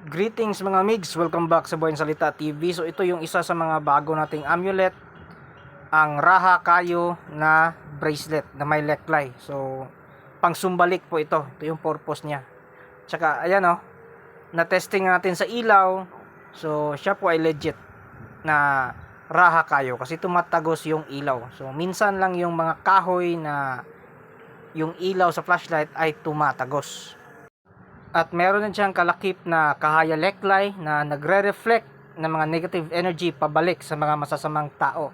Greetings mga migs, welcome back sa Buhay Salita TV. So ito yung isa sa mga bago nating amulet, ang Raha Kayo na bracelet na may leklay. So pang sumbalik po ito. Ito yung purpose niya. Tsaka ayan na-testing natin sa ilaw. So siya po ay legit na Raha Kayo kasi tumatagos yung ilaw. So minsan lang yung mga kahoy na yung ilaw sa flashlight ay tumatagos. At meron din siyang kalakip na kahaya leklay na nagre-reflect ng mga negative energy pabalik sa mga masasamang tao.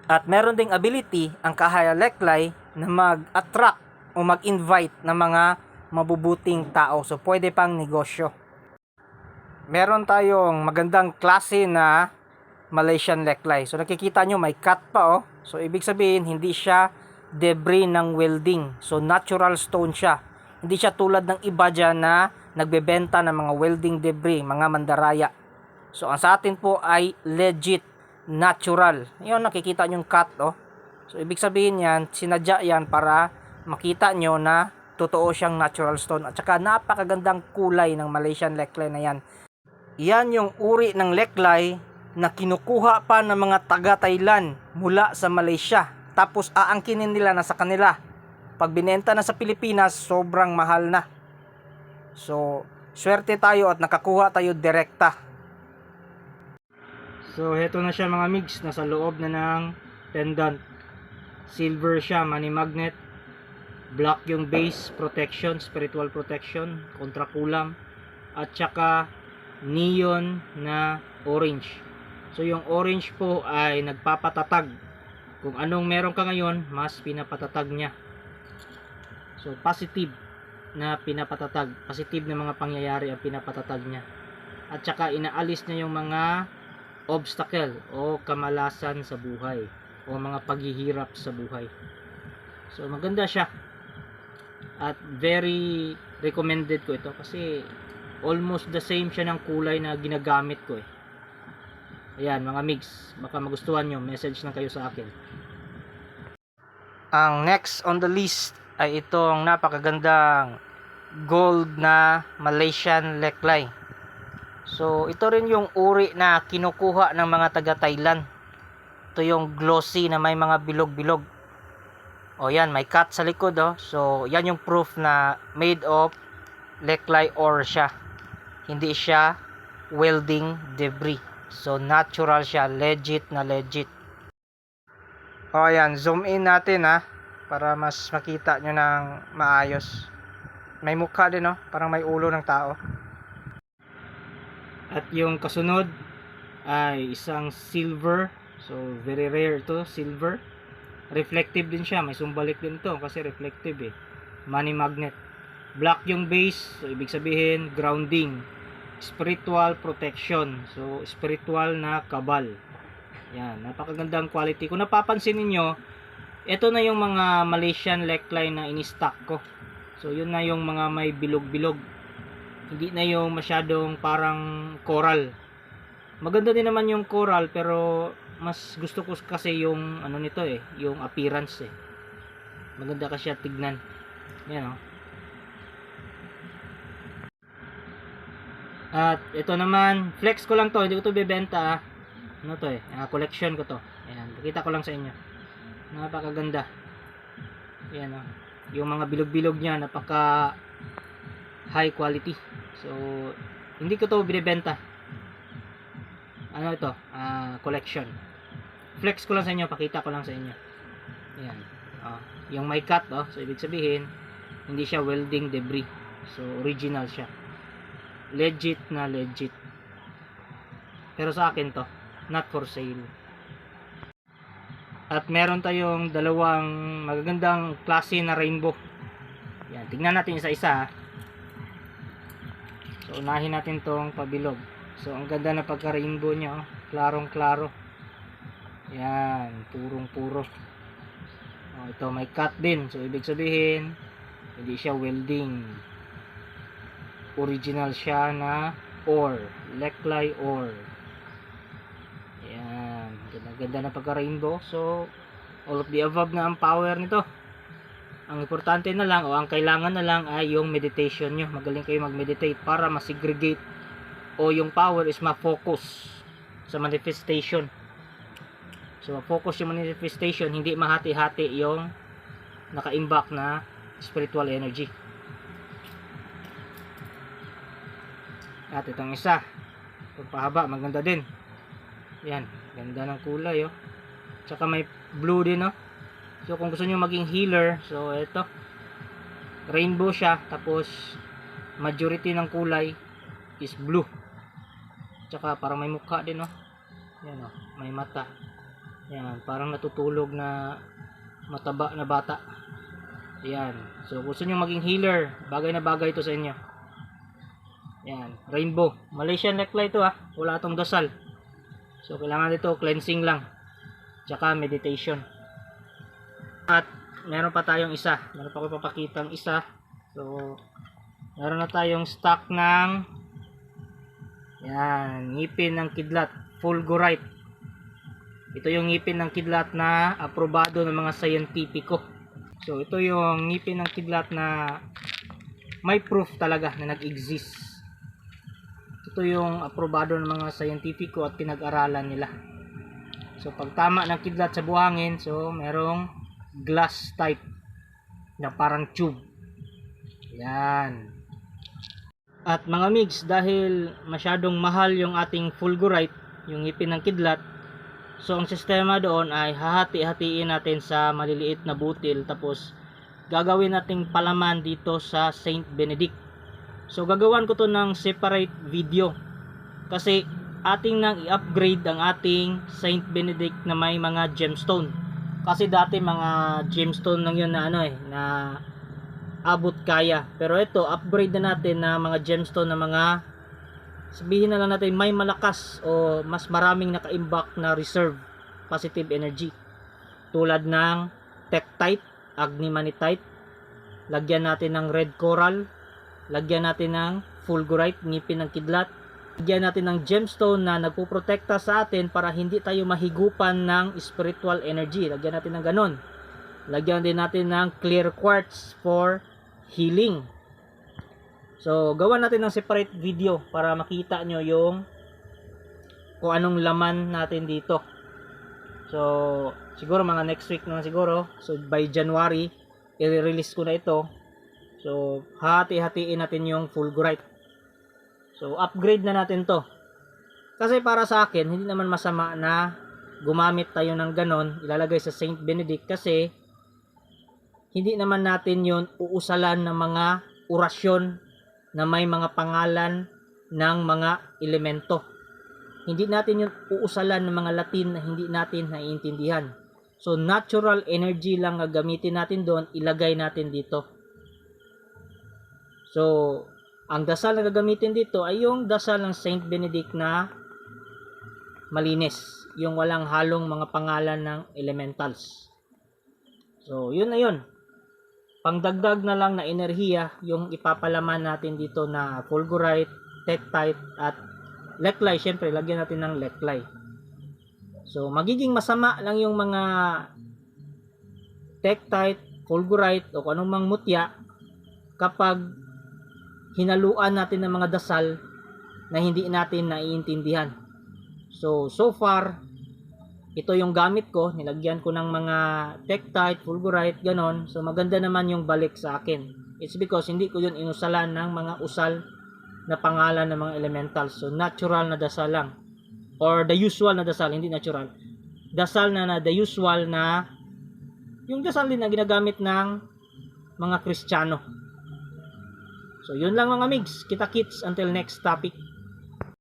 At meron ding ability ang kahaya leklay na mag-attract o mag-invite ng mga mabubuting tao. So pwede pang negosyo. Meron tayong magandang klase na Malaysian leklay. So nakikita nyo may cut pa . So ibig sabihin hindi siya debris ng welding. So natural stone siya. Hindi siya tulad ng iba dyan na nagbebenta ng mga welding debris, mga mandaraya. So, ang sa atin po ay legit, natural. Yun, nakikita nyo yung cut, . So, ibig sabihin yan, sinadya yan para makita nyo na totoo siyang natural stone. At saka, napakagandang kulay ng Malaysian leklay na yan. Yan yung uri ng leklay na kinukuha pa ng mga taga-Thailand mula sa Malaysia. Tapos, aangkinin nila na sa kanila. Pag binenta na sa Pilipinas, sobrang mahal na. So, swerte tayo at nakakuha tayo direkta. So, heto na siya mga migs. Nasa loob na ng pendant. Silver siya, money magnet. Black yung base, protection, spiritual protection, kontra kulam. At saka, neon na orange. So, yung orange po ay nagpapatatag. Kung anong meron ka ngayon, mas pinapatatag niya. So, positive na pinapatatag. Positive na mga pangyayari ang pinapatatag niya. At saka, inaalis niya yung mga obstacle o kamalasan sa buhay. O mga paghihirap sa buhay. So, maganda siya. At very recommended ko ito. Kasi, almost the same siya ng kulay na ginagamit ko . Ayan, mga migs. Baka magustuhan nyo. Message lang kayo sa akin. Ang next on the list ay itong napakagandang gold na Malaysian leklay. So ito rin yung uri na kinukuha ng mga taga Thailand. Ito yung glossy na may mga bilog-bilog. O yan, may cut sa likod . So yan yung proof na made of leklay ore siya. Hindi siya welding debris. So natural siya, legit na legit. O yan, zoom in natin para mas makita nyo ng maayos. May mukha din parang may ulo ng tao. At yung kasunod ay isang silver. So very rare ito, silver. Reflective din siya, may sumbalik din ito kasi reflective . Money magnet. Black yung base, so ibig sabihin grounding. Spiritual protection. So spiritual na kabal. Yan, napakagandang quality. Kung napapansin niyo, ito na yung mga Malaysian leklay na ini-stock ko. So yun na yung mga may bilog-bilog. Hindi na yung masyadong parang coral. Maganda din naman yung coral pero mas gusto ko kasi yung ano nito yung appearance . Maganda kasi siya tignan. Yan . At ito naman, flex ko lang to, hindi ko to bebenta . Ano to collection ko to. Ayan, pakita ko lang sa inyo. Napakaganda. Ayan yung mga bilog-bilog niya, napaka high quality. So, hindi ko to binibenta. Ano ito? Collection. Flex ko lang sa inyo, pakita ko lang sa inyo. Ayan. Yung may cut, so ibig sabihin, hindi siya welding debris. So, original siya. Legit na legit. Pero sa akin to, not for sale. At meron tayong dalawang magagandang klase na rainbow. Yan, tingnan natin isa-isa . So unahin natin tong pabilog. So ang ganda na pagka-rainbow niya , klarong-klaro. Yan, purong-puro. Ito may cut din. So ibig sabihin, hindi siya welding. Original siya na ore, leklay ore. Ganda na pagka-rainbow. So, all of the above na ang power nito. Ang importante na lang o ang kailangan na lang ay yung meditation nyo. Magaling kayo mag-meditate para masegregate o yung power is ma-focus sa manifestation. So ma-focus yung manifestation, hindi mahati-hati yung naka-imbak na spiritual energy. At itong isa, pagpahaba, maganda din. Yan, ganda ng kulay oh. Tsaka may blue din oh. So kung gusto niyo maging healer, so ito rainbow siya, tapos majority ng kulay is blue. Tsaka parang may mukha din oh. Yan oh, may mata. Yan, parang natutulog na mataba na bata. Yan. So kung gusto niyo maging healer, bagay na bagay ito sa inyo. Yan, rainbow. Malaysian necklace ito ah. Wala itong dasal. So kailangan dito cleansing lang. Tsaka meditation. At meron pa tayong isa. Meron pa ko papakitang isa. So meron na tayong stock ng yan, ngipin ng kidlat, fulgurite. Ito yung ngipin ng kidlat na aprobado ng mga scientifico. So ito yung ngipin ng kidlat na may proof talaga na nag-exist. Ito yung aprobado ng mga scientifico at pinag-aralan nila. So pag tama ng kidlat sa buhangin, so merong glass type na parang tube. Yan. At mga migs, dahil masyadong mahal yung ating fulgurite, yung ngipin ng kidlat, so ang sistema doon ay hahati-hatiin natin sa maliliit na butil, tapos gagawin nating palaman dito sa Saint Benedict. So gagawan ko to ng separate video kasi ating nang i-upgrade ang ating Saint Benedict na may mga gemstone. Kasi dati mga gemstone lang yun na na abot kaya. Pero ito, upgrade na natin na mga gemstone na mga, sabihin na lang natin, may malakas o mas maraming nakaimbak na reserve positive energy. Tulad ng tektite, agnimanitite, lagyan natin ng red coral, lagyan natin ng fulgurite, ngipin ng kidlat, lagyan natin ng gemstone na nagpuprotekta sa atin para hindi tayo mahigupan ng spiritual energy. Lagyan natin ng ganon. Lagyan din natin ng clear quartz for healing. So, gawa natin ng separate video para makita nyo yung kung anong laman natin dito. So, siguro mga next week na siguro. So, by January, i-release ko na ito. So, hati-hatiin natin yung fulgurite. So, upgrade na natin to. Kasi para sa akin, hindi naman masama na gumamit tayo ng ganon, ilalagay sa Saint Benedict kasi hindi naman natin yon uusalan ng mga orasyon na may mga pangalan ng mga elemento. Hindi natin yun uusalan ng mga Latin na hindi natin naiintindihan. So, natural energy lang gagamitin natin doon, ilagay natin dito. So, ang dasal na gagamitin dito ay yung dasal ng Saint Benedict na malinis. Yung walang halong mga pangalan ng elementals. So, yun na yun. Pangdagdag na lang na enerhiya yung ipapalaman natin dito na fulgurite, tektite, at leklay. Siyempre, lagyan natin ng leklay. So, magiging masama lang yung mga tektite, fulgurite, o anong mang mutya kapag hinaluan natin ng mga dasal na hindi natin naiintindihan. So far, ito yung gamit ko. Nilagyan ko ng mga tektite, fulgurite, ganon. So, maganda naman yung balik sa akin. It's because hindi ko yun inusalan ng mga usal na pangalan ng mga elementals. So, natural na dasal lang. Or the usual na dasal, hindi natural. Dasal na the usual na yung dasal din na ginagamit ng mga Kristiyano. So, yun lang mga migs. Kita-kits until next topic.